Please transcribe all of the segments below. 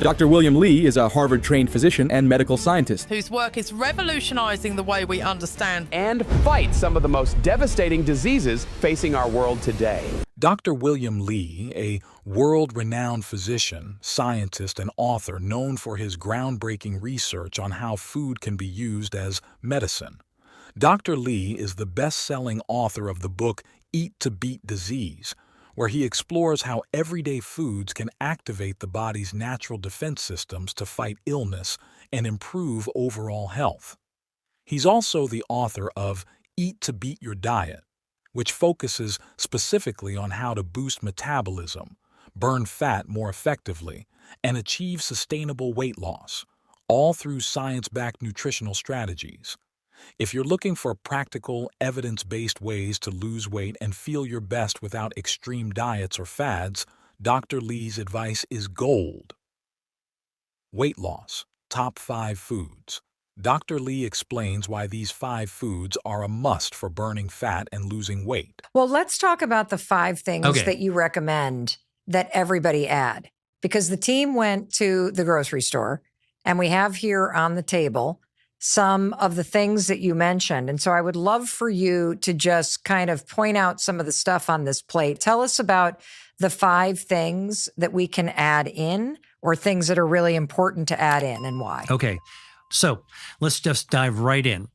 Dr. William Li is a Harvard-trained physician and medical scientist whose work is revolutionizing the way we understand and fight some of the most devastating diseases facing our world today. Dr. William Li, a world-renowned physician, scientist, and author known for his groundbreaking research on how food can be used as medicine. Dr. Li is the best-selling author of the book Eat to Beat Disease, where he explores how everyday foods can activate the body's natural defense systems to fight illness and improve overall health. He's also the author of Eat to Beat Your Diet, which focuses specifically on how to boost metabolism, burn fat more effectively, and achieve sustainable weight loss, all through science-backed nutritional strategies. If you're looking for practical, evidence-based ways to lose weight and feel your best without extreme diets or fads, Dr. Li's advice is gold. Weight loss, top 5 foods. Dr. Li explains why these 5 foods are a must for burning fat and losing weight. Well, let's talk about the 5 things that you recommend that everybody add. Because the team went to the grocery store, and we have here on the table some of the things that you mentioned. And so I would love for you to just kind of point out some of the stuff on this plate. Tell us about the 5 things that we can add in, or things that are really important to add in, and why. Okay. So let's just dive right in.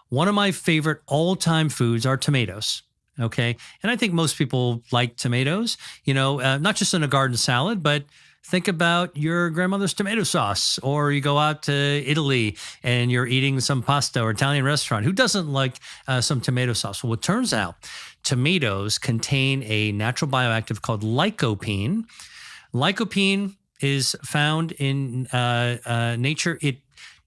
One of my favorite all-time foods are tomatoes. Okay. And I think most people like tomatoes, not just in a garden salad, but think about your grandmother's tomato sauce, or you go out to Italy and you're eating some pasta or Italian restaurant. Who doesn't like some tomato sauce? Well, it turns out tomatoes contain a natural bioactive called lycopene. Lycopene is found in nature. It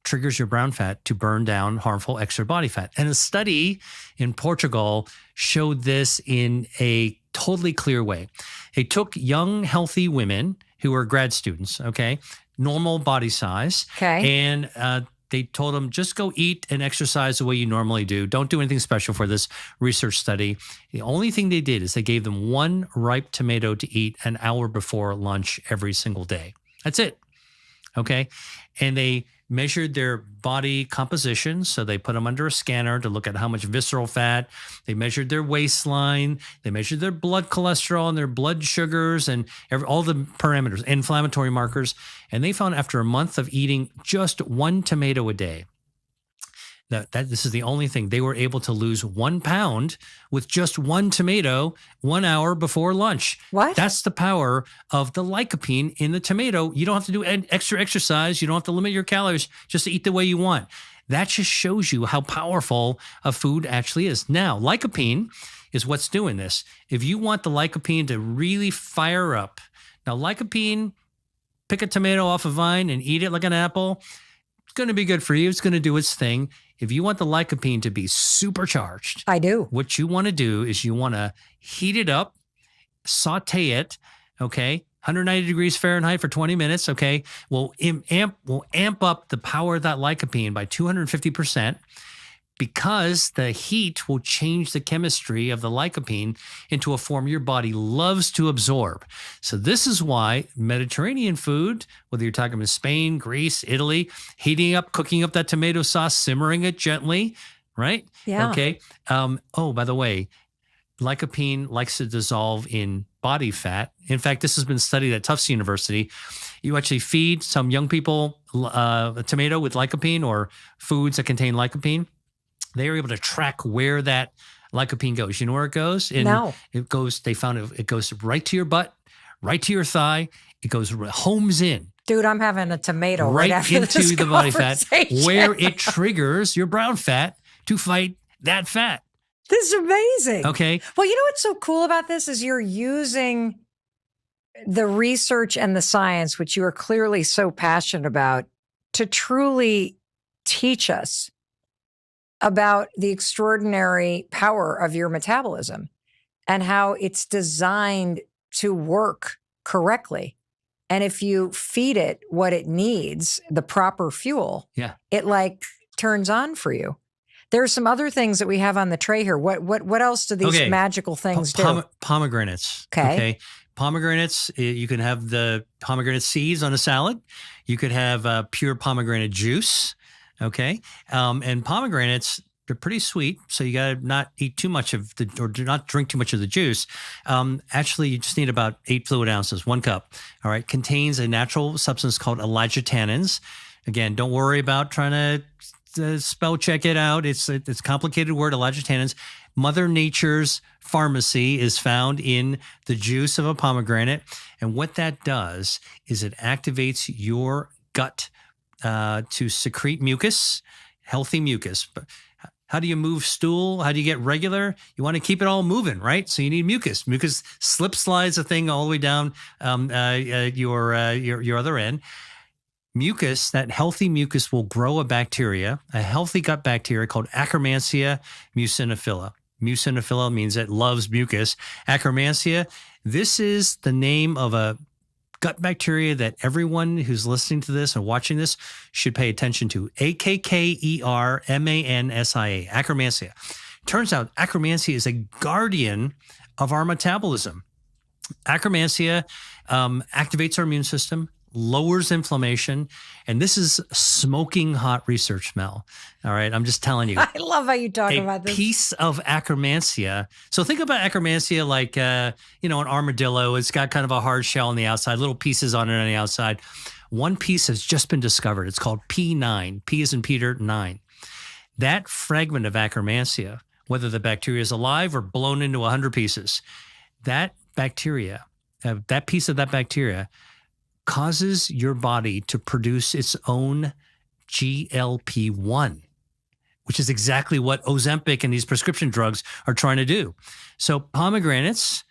triggers your brown fat to burn down harmful extra body fat. And a study in Portugal showed this in a totally clear way. They took young, healthy women who were grad students, normal body size. And they told them, just go eat and exercise the way you normally do. Don't do anything special for this research study. The only thing they did is they gave them 1 ripe tomato to eat an hour before lunch every single day. That's it. And they measured their body composition. So they put them under a scanner to look at how much visceral fat. They measured their waistline. They measured their blood cholesterol and their blood sugars and all the parameters, inflammatory markers. And they found after a month of eating just 1 tomato a day, this is the only thing. They were able to lose 1 pound with just 1 tomato 1 hour before lunch. What? That's the power of the lycopene in the tomato. You don't have to do extra exercise. You don't have to limit your calories. Just eat the way you want. That just shows you how powerful a food actually is. Now, lycopene is what's doing this. If you want the lycopene to really fire up, now lycopene, pick a tomato off a vine and eat it like an apple. It's going to be good for you. It's going to do its thing. If you want the lycopene to be supercharged, I do. What you want to do is you want to heat it up, saute it, 190 degrees Fahrenheit for 20 minutes, We'll amp up the power of that lycopene by 250%. Because the heat will change the chemistry of the lycopene into a form your body loves to absorb. So this is why Mediterranean food, whether you're talking about Spain, Greece, Italy, heating up, cooking up that tomato sauce, simmering it gently, right? Yeah. By the way, lycopene likes to dissolve in body fat. In fact, this has been studied at Tufts University. You actually feed some young people a tomato with lycopene or foods that contain lycopene. They are able to track where that lycopene goes. You know where it goes? No. They found it goes right to your butt, right to your thigh. It goes, homes in. Dude, I'm having a tomato right after into this the body fat, where conversation. it triggers your brown fat to fight that fat. This is amazing. Okay. Well, you know what's so cool about this is you're using the research and the science, which you are clearly so passionate about, to truly teach us about the extraordinary power of your metabolism and how it's designed to work correctly. And if you feed it what it needs, the proper fuel, it turns on for you. There's some other things that we have on the tray here. What else do these magical things do? Pomegranates. Okay. pomegranates, you can have the pomegranate seeds on a salad. You could have pure pomegranate juice. Okay. And pomegranates, they're pretty sweet. So you got to not eat too much or do not drink too much of the juice. Actually, you just need about 8 fluid ounces, 1 cup. All right. Contains a natural substance called lycopene. Again, don't worry about trying to spell check it out. It's a complicated word, lycopene. Mother Nature's pharmacy is found in the juice of a pomegranate. And what that does is it activates your gut to secrete mucus, healthy mucus. But how do you move stool? How do you get regular? You want to keep it all moving, right? So you need mucus. Mucus slip slides a thing all the way down your other end. Mucus, that healthy mucus will grow a healthy gut bacteria called Akkermansia muciniphila. Muciniphila means it loves mucus. Akkermansia, this is the name of a gut bacteria that everyone who's listening to this and watching this should pay attention to. Akkermansia, Akkermansia. Turns out Akkermansia is a guardian of our metabolism. Akkermansia activates our immune system, lowers inflammation, and this is smoking hot research, Mel. All right, I'm just telling you. I love how you talk about this. A piece of Akkermansia. So think about Akkermansia like, an armadillo. It's got kind of a hard shell on the outside, little pieces on it on the outside. One piece has just been discovered. It's called P9. P as in Peter, 9. That fragment of Akkermansia, whether the bacteria is alive or blown into 100 pieces, that bacteria, that piece of that bacteria causes your body to produce its own GLP-1, which is exactly what Ozempic and these prescription drugs are trying to do. So pomegranates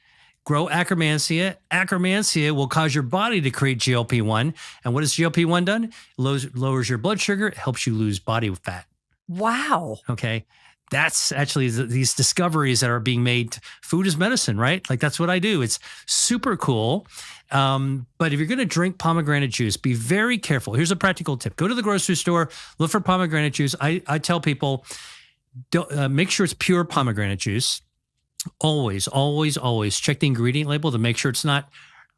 grow Akkermansia. Akkermansia will cause your body to create GLP-1. And what has GLP-1 done? Lowers your blood sugar, helps you lose body fat. Wow. Okay. That's actually these discoveries that are being made. Food is medicine, right? Like that's what I do. It's super cool. But if you're going to drink pomegranate juice, be very careful. Here's a practical tip. Go to the grocery store, look for pomegranate juice. I tell people, make sure it's pure pomegranate juice. Always, always, always check the ingredient label to make sure it's not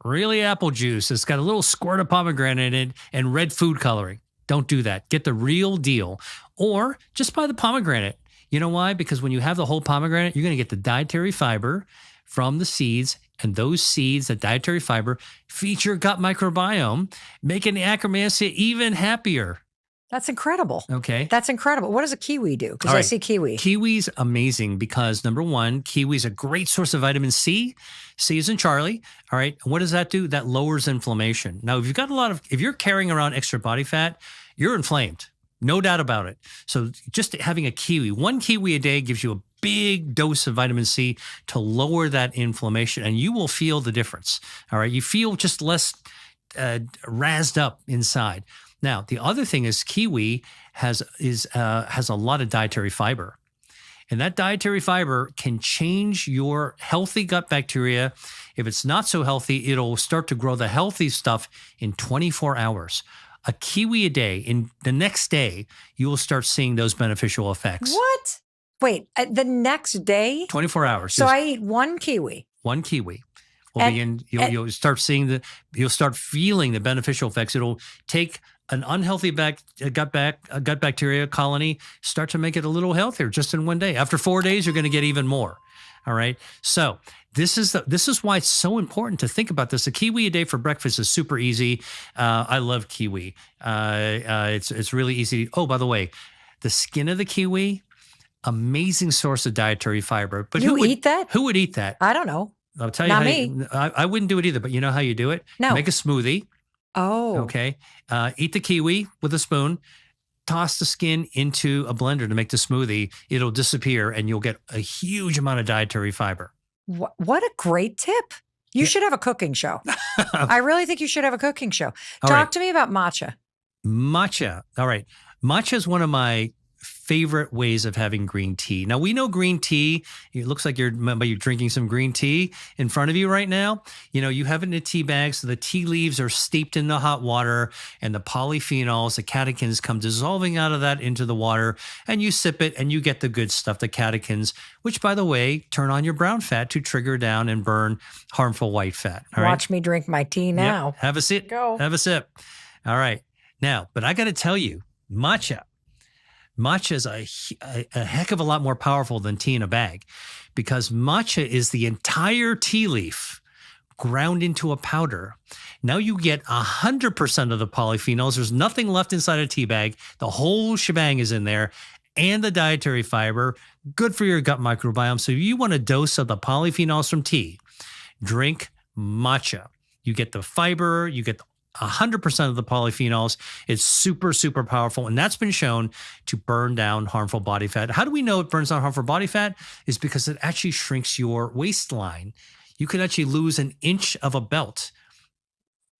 really apple juice. It's got a little squirt of pomegranate in it and red food coloring. Don't do that. Get the real deal. Or just buy the pomegranate. You know why? Because when you have the whole pomegranate, you're going to get the dietary fiber from the seeds, and those seeds, that dietary fiber, feed your gut microbiome, making the Akkermansia even happier. That's incredible. Okay. That's incredible. What does a kiwi do? Because I see kiwi. Kiwi's amazing because, number one, kiwi's a great source of vitamin C. C is in Charlie. All right. And what does that do? That lowers inflammation. Now, if you're carrying around extra body fat, you're inflamed. No doubt about it. So just having a kiwi, 1 kiwi a day gives you a big dose of vitamin C to lower that inflammation, and you will feel the difference. All right. You feel just less razzed up inside. Now, the other thing is kiwi has a lot of dietary fiber. And that dietary fiber can change your healthy gut bacteria. If it's not so healthy, it'll start to grow the healthy stuff in 24 hours. A kiwi a day, in the next day, you will start seeing those beneficial effects. What? Wait, the next day? 24 hours. So I eat 1 kiwi. 1 kiwi. You'll start feeling the beneficial effects. It'll take an unhealthy gut bacteria colony, start to make it a little healthier just in 1 day. After 4 days, you're going to get even more. All right. So this is why it's so important to think about this. A kiwi a day for breakfast is super easy. I love kiwi. It's really easy. Oh, by the way, the skin of the kiwi, amazing source of dietary fiber. But you eat that? Who would eat that? I don't know. I'll tell you. Not me. I wouldn't do it either. But you know how you do it? No. Make a smoothie. Oh. Okay. Eat the kiwi with a spoon. Toss the skin into a blender to make the smoothie. It'll disappear and you'll get a huge amount of dietary fiber. What a great tip. You should have a cooking show. I really think you should have a cooking show. Talk to me about matcha. Matcha. All right. Matcha is one of my favorite ways of having green tea. Now, we know green tea, it looks like you're drinking some green tea in front of you right now. You know, you have it in a tea bag, so the tea leaves are steeped in the hot water, and the polyphenols, the catechins, come dissolving out of that into the water, and you sip it, and you get the good stuff, the catechins, which, by the way, turn on your brown fat to trigger down and burn harmful white fat. All right? Watch me drink my tea now. Yep. Have a sip. Go. Have a sip. All right. Now, but I got to tell you, matcha is a heck of a lot more powerful than tea in a bag, because matcha is the entire tea leaf ground into a powder. Now you get 100% of the polyphenols. There's nothing left inside a tea bag. The whole shebang is in there, and the dietary fiber, good for your gut microbiome. So if you want a dose of the polyphenols from tea, drink matcha. You get the fiber, you get 100% of the polyphenols. It's super, super powerful. And that's been shown to burn down harmful body fat. How do we know it burns down harmful body fat? Is because it actually shrinks your waistline. You could actually lose an inch of a belt.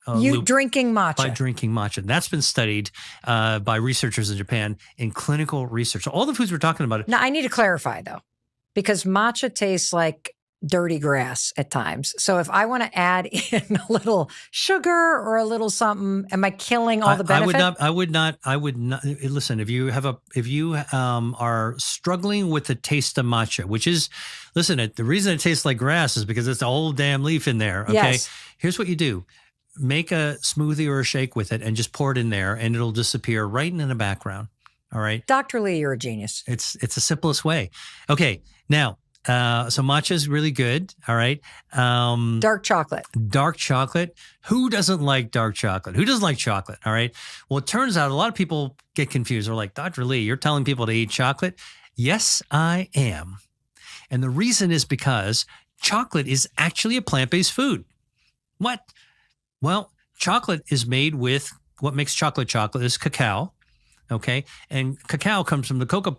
Drinking matcha. By drinking matcha. That's been studied by researchers in Japan in clinical research. All the foods we're talking about. Now, I need to clarify, though, because matcha tastes like dirty grass at times. So if I want to add in a little sugar or a little something, am I killing all the benefit? I would not. Listen, if you are struggling with the taste of matcha, which is, listen, the reason it tastes like grass is because it's a whole damn leaf in there. Okay. Yes. Here's what you do. Make a smoothie or a shake with it and just pour it in there, and it'll disappear right in the background. All right. Dr. Lee, you're a genius. It's the simplest way. Okay. Now, so matcha is really good. All right. Dark chocolate. Dark chocolate. Who doesn't like dark chocolate? Who doesn't like chocolate? All right. Well, it turns out a lot of people get confused. They're like, Dr. Lee, you're telling people to eat chocolate? Yes, I am. And the reason is because chocolate is actually a plant-based food. What? Well, chocolate is made with, what makes chocolate is cacao. Okay. And cacao comes from the cocoa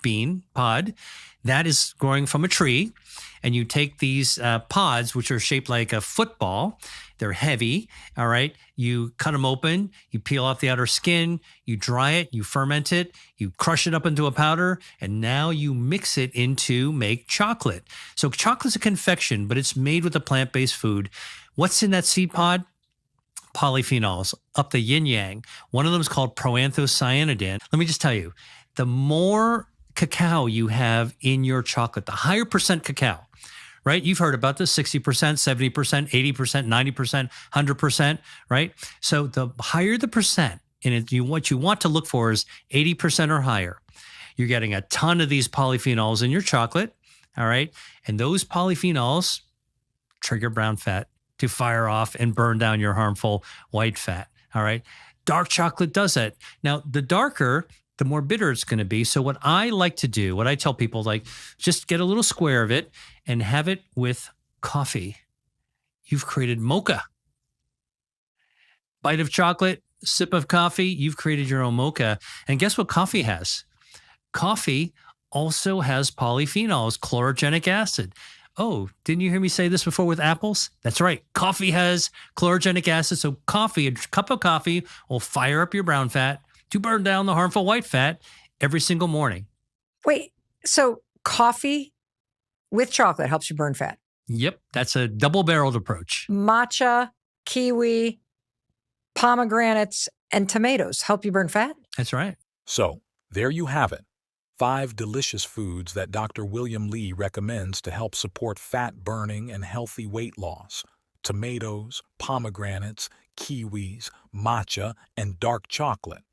bean pod that is growing from a tree. And you take these pods, which are shaped like a football. They're heavy. All right. You cut them open. You peel off the outer skin. You dry it. You ferment it. You crush it up into a powder. And now you mix it into make chocolate. So chocolate's a confection, but it's made with a plant-based food. What's in that seed pod? Polyphenols, up the yin yang. One of them is called proanthocyanidin. Let me just tell you, the more cacao you have in your chocolate, the higher percent cacao, right? You've heard about this, 60%, 70%, 80%, 90%, 100%, right? So the higher the percent, and what you want to look for is 80% or higher. You're getting a ton of these polyphenols in your chocolate, all right? And those polyphenols trigger brown fat to fire off and burn down your harmful white fat, all right? Dark chocolate does that. Now, the darker, the more bitter it's going to be. So what I like to do, what I tell people, like, just get a little square of it and have it with coffee. You've created mocha. Bite of chocolate, sip of coffee, you've created your own mocha. And guess what coffee has? Coffee also has polyphenols, chlorogenic acid. Oh, didn't you hear me say this before with apples? That's right. Coffee has chlorogenic acid. So coffee, a cup of coffee will fire up your brown fat to burn down the harmful white fat every single morning. Wait, so coffee with chocolate helps you burn fat? Yep, that's a double-barreled approach. Matcha, kiwi, pomegranates, and tomatoes help you burn fat? That's right. So, there you have it. 5 delicious foods that Dr. William Li recommends to help support fat burning and healthy weight loss. Tomatoes, pomegranates, kiwis, matcha, and dark chocolate.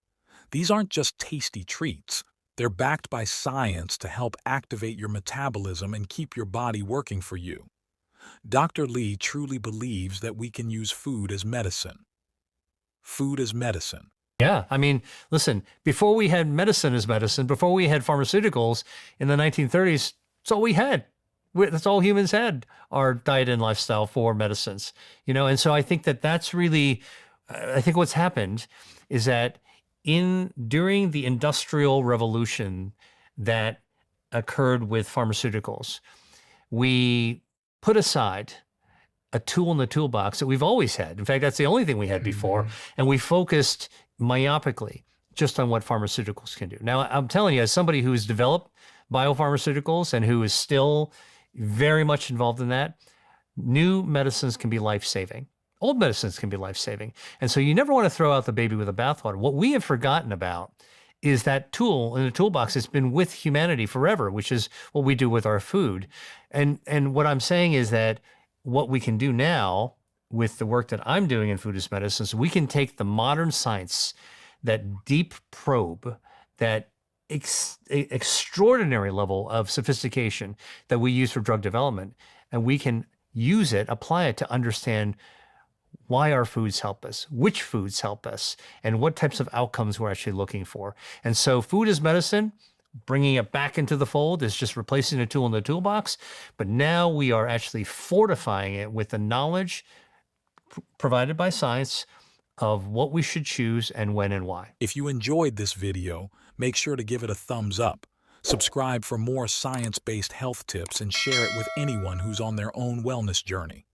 These aren't just tasty treats. They're backed by science to help activate your metabolism and keep your body working for you. Dr. Li truly believes that we can use food as medicine. Food as medicine. Yeah. I mean, listen, before we had medicine as medicine, before we had pharmaceuticals in the 1930s, that's all we had. That's all humans had, our diet and lifestyle for medicines, And so I think that that's really, I think what's happened is that during the Industrial Revolution that occurred with pharmaceuticals, we put aside a tool in the toolbox that we've always had. In fact, that's the only thing we had before. And we focused myopically, just on what pharmaceuticals can do. Now, I'm telling you, as somebody who's developed biopharmaceuticals and who is still very much involved in that, new medicines can be life-saving. Old medicines can be life-saving. And so you never want to throw out the baby with the bathwater. What we have forgotten about is that tool in the toolbox that's been with humanity forever, which is what we do with our food. And what I'm saying is that what we can do now with the work that I'm doing in food as medicine is we can take the modern science, that deep probe, that extraordinary level of sophistication that we use for drug development, and we can use it, apply it to understand why our foods help us, which foods help us, and what types of outcomes we're actually looking for. And so food as medicine, bringing it back into the fold, is just replacing a tool in the toolbox. But now we are actually fortifying it with the knowledge provided by science of what we should choose and when and why. If you enjoyed this video, make sure to give it a thumbs up. Subscribe for more science-based health tips and share it with anyone who's on their own wellness journey.